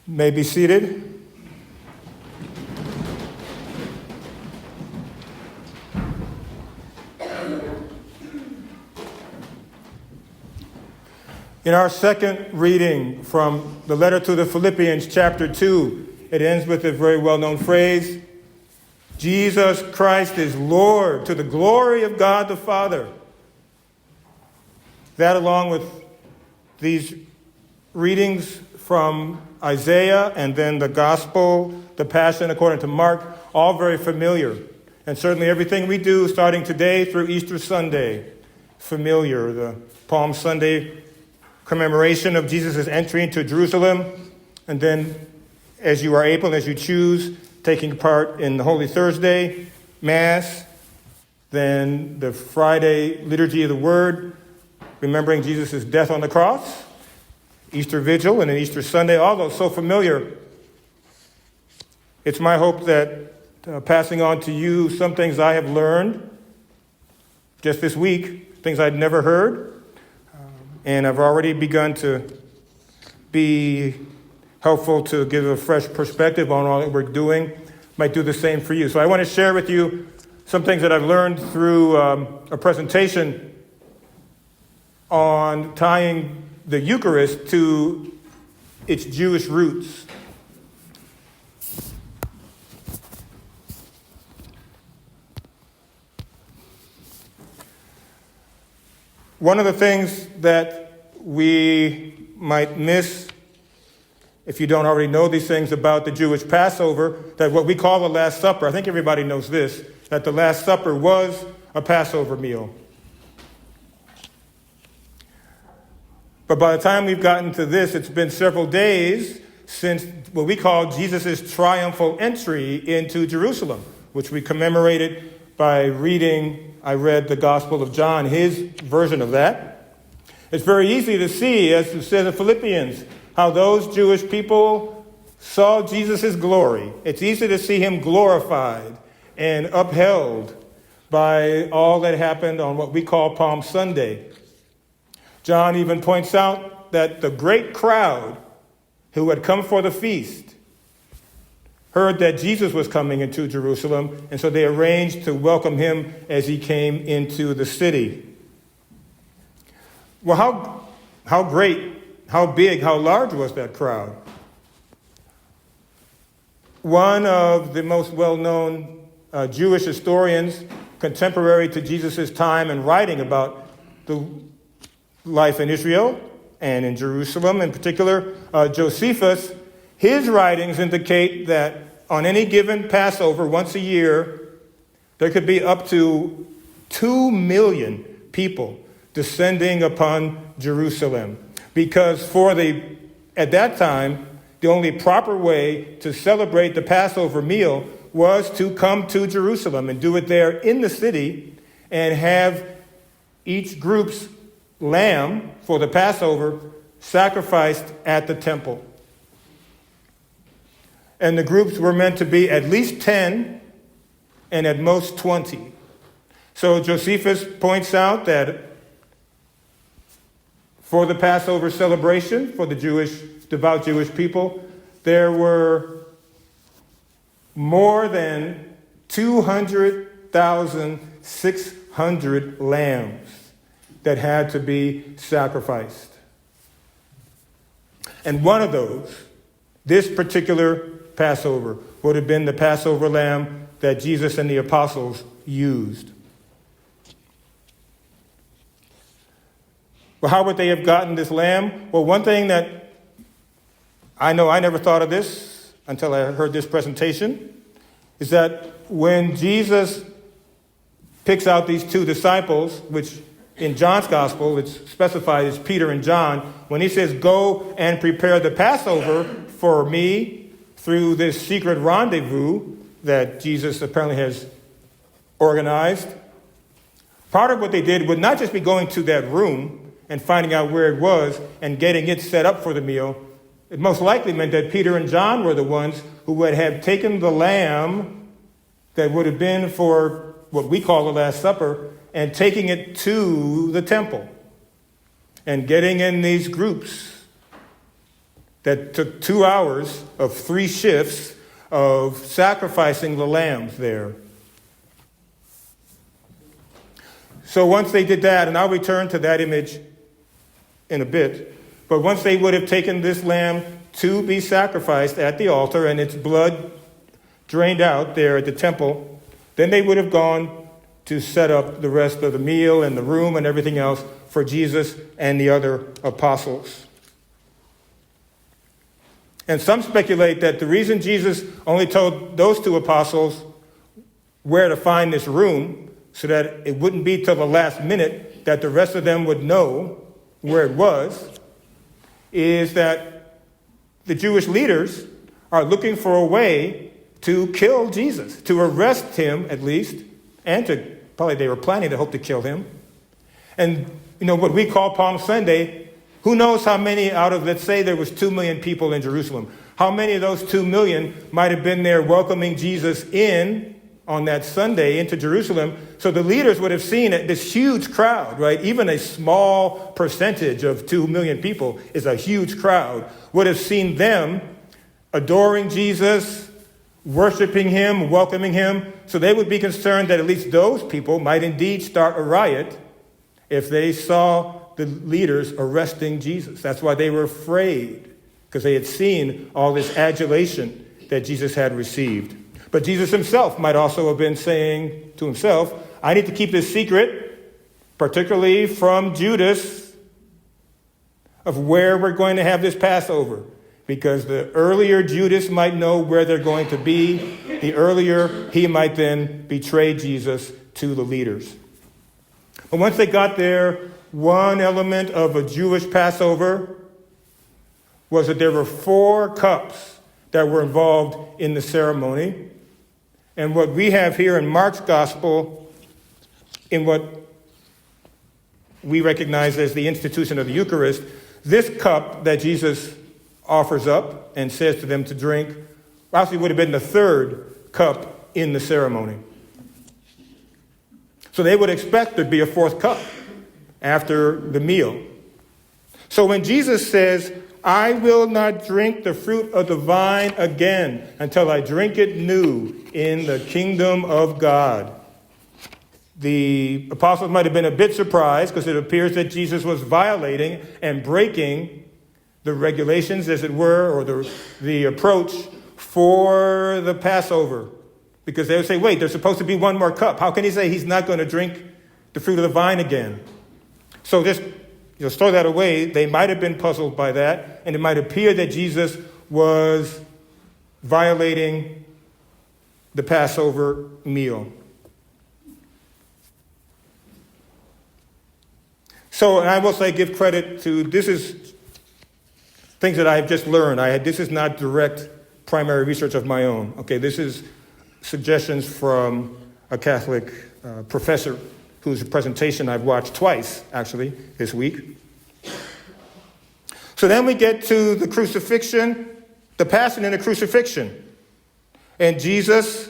May be seated. In our second reading from the letter to the Philippians, chapter 2, it ends with a very well-known phrase, Jesus Christ is Lord, to the glory of God the Father. That, along with these readings from Isaiah and then the Gospel, the Passion according to Mark, all very familiar. And certainly everything we do starting today through Easter Sunday, familiar. The Palm Sunday commemoration of Jesus' entry into Jerusalem, and then as you are able and as you choose, taking part in the Holy Thursday Mass, then the Friday Liturgy of the Word, remembering Jesus' death on the cross, Easter Vigil, and then Easter Sunday, all those so familiar. It's my hope that passing on to you some things I have learned just this week, things I'd never heard, and I've already begun to be helpful to give a fresh perspective on all that we're doing. Might do the same for you. So I want to share with you some things that I've learned through a presentation on tying the Eucharist to its Jewish roots. One of the things that we might miss, if you don't already know these things about the Jewish Passover, that what we call the Last Supper, I think everybody knows this, that the Last Supper was a Passover meal. But by the time we've gotten to this, it's been several days since what we call Jesus' triumphal entry into Jerusalem, which we commemorated by I read the Gospel of John, his version of that. It's very easy to see, as it says in Philippians, how those Jewish people saw Jesus' glory. It's easy to see him glorified and upheld by all that happened on what we call Palm Sunday. John even points out that the great crowd who had come for the feast heard that Jesus was coming into Jerusalem, and so they arranged to welcome him as he came into the city. Well, how great, how big, how large was that crowd? One of the most well-known Jewish historians contemporary to Jesus' time and writing about the life in Israel and in Jerusalem in particular, Josephus, his writings indicate that on any given Passover once a year, there could be up to 2 million people descending upon Jerusalem. Because at that time, the only proper way to celebrate the Passover meal was to come to Jerusalem and do it there in the city and have each group's lamb for the Passover sacrificed at the temple. And the groups were meant to be at least 10 and at most 20. So Josephus points out that for the Passover celebration, for the devout Jewish people, there were more than 200,600 lambs that had to be sacrificed. And one of those, this particular Passover, would have been the Passover lamb that Jesus and the apostles used. Well, how would they have gotten this lamb? Well, one thing that I know I never thought of this until I heard this presentation is that when Jesus picks out these two disciples, which in John's gospel it's specified as Peter and John, when he says, "Go and prepare the Passover for me," through this secret rendezvous that Jesus apparently has organized, part of what they did would not just be going to that room and finding out where it was and getting it set up for the meal. It most likely meant that Peter and John were the ones who would have taken the lamb that would have been for what we call the Last Supper and taking it to the temple and getting in these groups that took 2 hours of 3 shifts of sacrificing the lambs there. So once they did that, and I'll return to that image in a bit, but once they would have taken this lamb to be sacrificed at the altar and its blood drained out there at the temple, then they would have gone to set up the rest of the meal and the room and everything else for Jesus and the other apostles. And some speculate that the reason Jesus only told those 2 apostles where to find this room, so that it wouldn't be till the last minute that the rest of them would know where it was, is that the Jewish leaders are looking for a way to kill Jesus, to arrest him at least, and probably they were planning to hope to kill him. And, what we call Palm Sunday, who knows how many out of, let's say there was 2 million people in Jerusalem, how many of those 2 million might have been there welcoming Jesus in on that Sunday into Jerusalem? So the leaders would have seen this huge crowd, right? Even a small percentage of 2 million people is a huge crowd, would have seen them adoring Jesus, worshiping him, welcoming him. So they would be concerned that at least those people might indeed start a riot if they saw the leaders arresting Jesus. That's why they were afraid, because they had seen all this adulation that Jesus had received. But Jesus himself might also have been saying to himself, I need to keep this secret, particularly from Judas, of where we're going to have this Passover. Because the earlier Judas might know where they're going to be, the earlier he might then betray Jesus to the leaders. But once they got there, one element of a Jewish Passover was that there were 4 cups that were involved in the ceremony. And what we have here in Mark's gospel, in what we recognize as the institution of the Eucharist, this cup that Jesus offers up and says to them to drink actually would have been the 3rd cup in the ceremony. So they would expect there'd be a 4th cup after the meal. So when Jesus says, I will not drink the fruit of the vine again until I drink it new in the kingdom of God, the apostles might have been a bit surprised, because it appears that Jesus was violating and breaking the regulations, as it were, or the approach for the Passover. Because they would say, wait, there's supposed to be 1 more cup. How can he say he's not going to drink the fruit of the vine again? So just throw that away. They might have been puzzled by that, and it might appear that Jesus was violating the Passover meal. So, and I will say, give credit to, this is things that I've just learned. This is not direct primary research of my own. Okay, this is suggestions from a Catholic professor whose presentation I've watched twice, actually, this week. So then we get to the crucifixion, the Passion and the crucifixion. And Jesus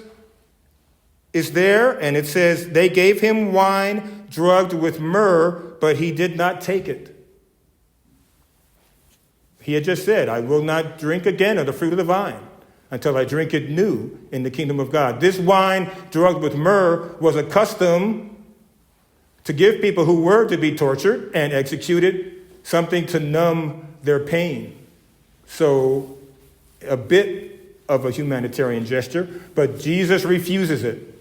is there, and it says, they gave him wine drugged with myrrh, but he did not take it. He had just said, I will not drink again of the fruit of the vine until I drink it new in the kingdom of God. This wine drugged with myrrh was a custom to give people who were to be tortured and executed something to numb their pain. So a bit of a humanitarian gesture, but Jesus refuses it.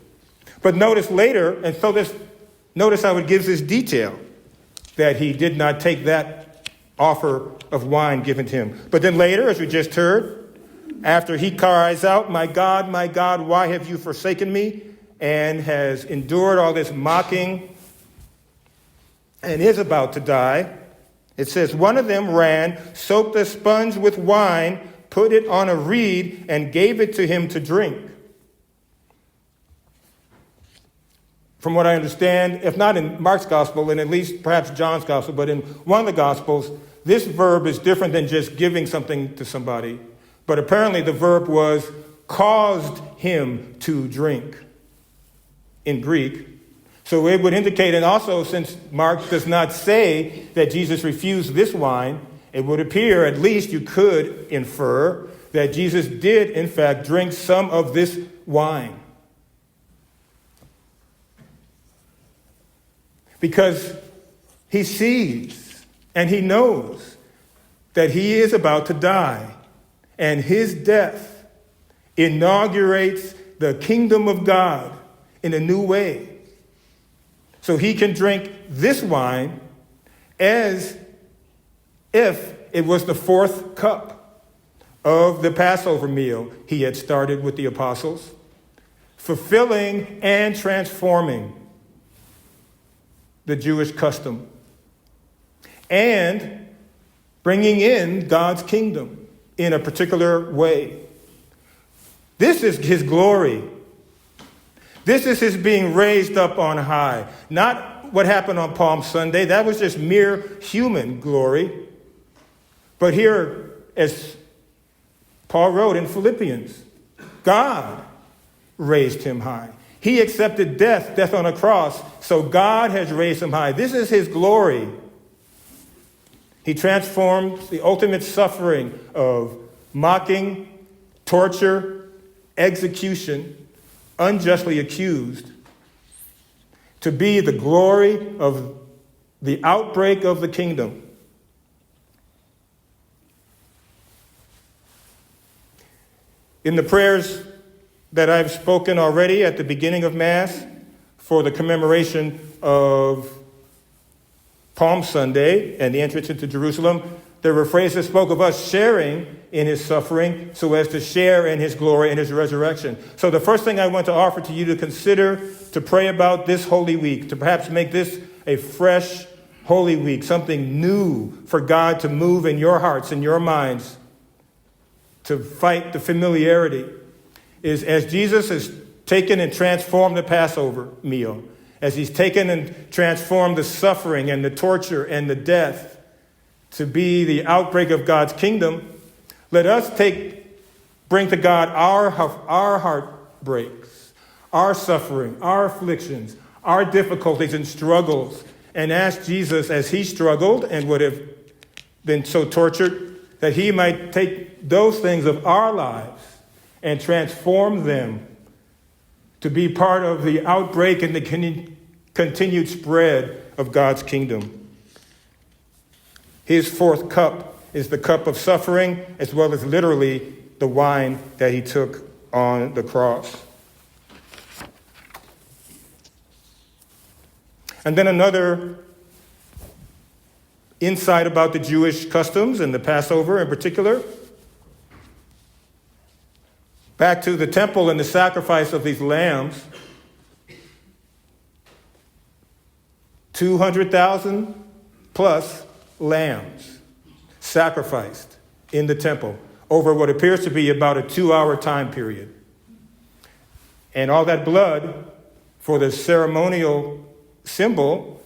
But notice later, and so notice how it gives this detail, that he did not take that offer of wine given to him. But then later, as we just heard, after he cries out, my God, why have you forsaken me? And has endured all this mocking and is about to die, it says, one of them ran, soaked a sponge with wine, put it on a reed, and gave it to him to drink. From what I understand, if not in Mark's gospel, and at least perhaps John's gospel, but in one of the gospels, this verb is different than just giving something to somebody. But apparently the verb was caused him to drink in Greek. So it would indicate, and also since Mark does not say that Jesus refused this wine, it would appear, at least you could infer, that Jesus did, in fact, drink some of this wine. Because he sees and he knows that he is about to die, and his death inaugurates the kingdom of God in a new way. So he can drink this wine as if it was the fourth cup of the Passover meal he had started with the apostles, fulfilling and transforming the Jewish custom and bringing in God's kingdom in a particular way. This is his glory. This is his being raised up on high. Not what happened on Palm Sunday. That was just mere human glory. But here, as Paul wrote in Philippians, God raised him high. He accepted death on a cross, so God has raised him high. This is his glory. He transformed the ultimate suffering of mocking, torture, execution, unjustly accused, to be the glory of the outbreak of the kingdom. In the prayers that I've spoken already at the beginning of Mass for the commemoration of Palm Sunday and the entrance into Jerusalem, there were phrases that spoke of us sharing in his suffering so as to share in his glory and his resurrection. So the first thing I want to offer to you to consider, to pray about this Holy Week, to perhaps make this a fresh Holy Week, something new for God to move in your hearts and your minds, to fight the familiarity, is as Jesus has taken and transformed the Passover meal, as he's taken and transformed the suffering and the torture and the death to be the outbreak of God's kingdom, let us bring to God our heartbreaks, our suffering, our afflictions, our difficulties and struggles, and ask Jesus, as he struggled and would have been so tortured, that he might take those things of our lives and transform them to be part of the outbreak and the continued spread of God's kingdom. His fourth cup is the cup of suffering, as well as literally the wine that he took on the cross. And then another insight about the Jewish customs and the Passover in particular. Back to the temple and the sacrifice of these lambs. 200,000 plus lambs sacrificed in the temple over what appears to be about a 2-hour time period. And all that blood for the ceremonial symbol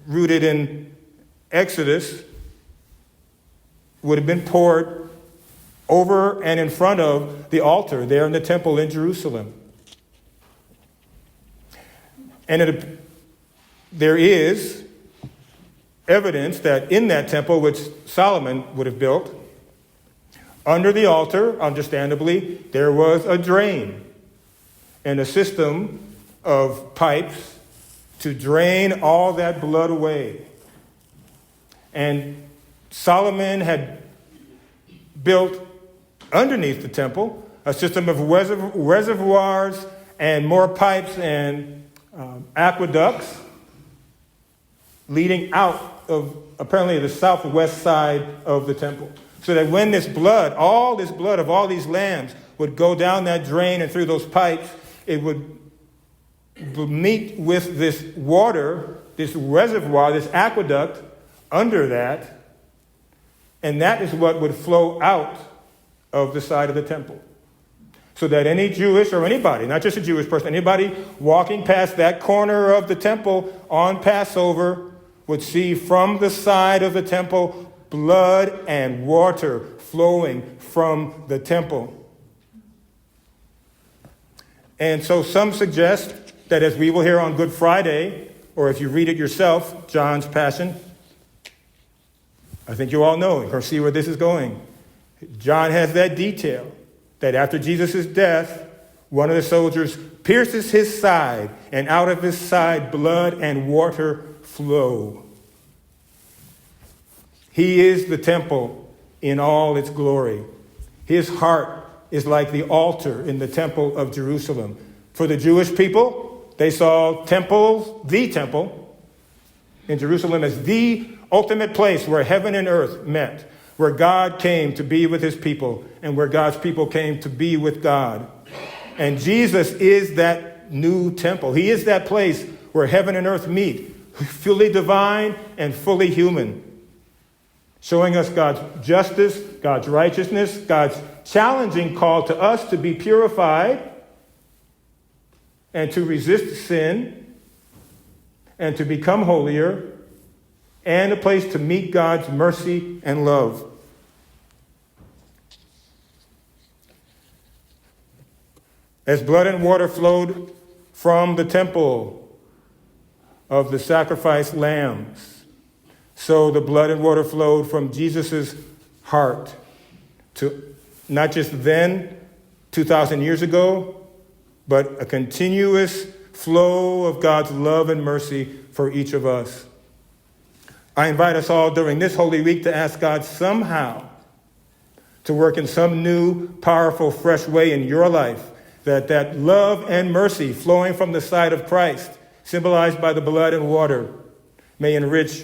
rooted in Exodus would have been poured over and in front of the altar there in the temple in Jerusalem. And there is evidence that in that temple, which Solomon would have built, under the altar, understandably, there was a drain and a system of pipes to drain all that blood away. And Solomon had built underneath the temple a system of reservoirs and more pipes and aqueducts leading out of apparently the southwest side of the temple. So that when this blood, all this blood of all these lambs would go down that drain and through those pipes, it would meet with this water, this reservoir, this aqueduct under that, and that is what would flow out of the side of the temple. So that any Jewish or anybody, not just a Jewish person, anybody walking past that corner of the temple on Passover would see from the side of the temple blood and water flowing from the temple. And so some suggest that, as we will hear on Good Friday, or if you read it yourself, John's Passion, I think you all know it, or see where this is going. John has that detail that after Jesus' death, one of the soldiers pierces his side, and out of his side blood and water flow. He is the temple in all its glory. His heart is like the altar in the temple of Jerusalem. For the Jewish people, they saw the temple in Jerusalem as the ultimate place where heaven and earth met, where God came to be with his people, and where God's people came to be with God. And Jesus is that new temple. He is that place where heaven and earth meet, fully divine and fully human, showing us God's justice, God's righteousness, God's challenging call to us to be purified and to resist sin and to become holier, and a place to meet God's mercy and love. As blood and water flowed from the temple of the sacrificed lambs, so the blood and water flowed from Jesus' heart to not just then, 2,000 years ago, but a continuous flow of God's love and mercy for each of us. I invite us all during this Holy Week to ask God somehow to work in some new, powerful, fresh way in your life, that love and mercy flowing from the side of Christ, symbolized by the blood and water, may enrich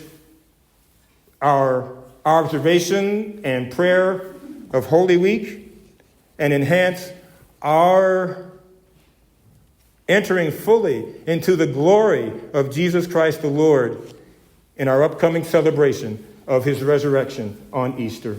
our observation and prayer of Holy Week and enhance our entering fully into the glory of Jesus Christ the Lord in our upcoming celebration of his resurrection on Easter.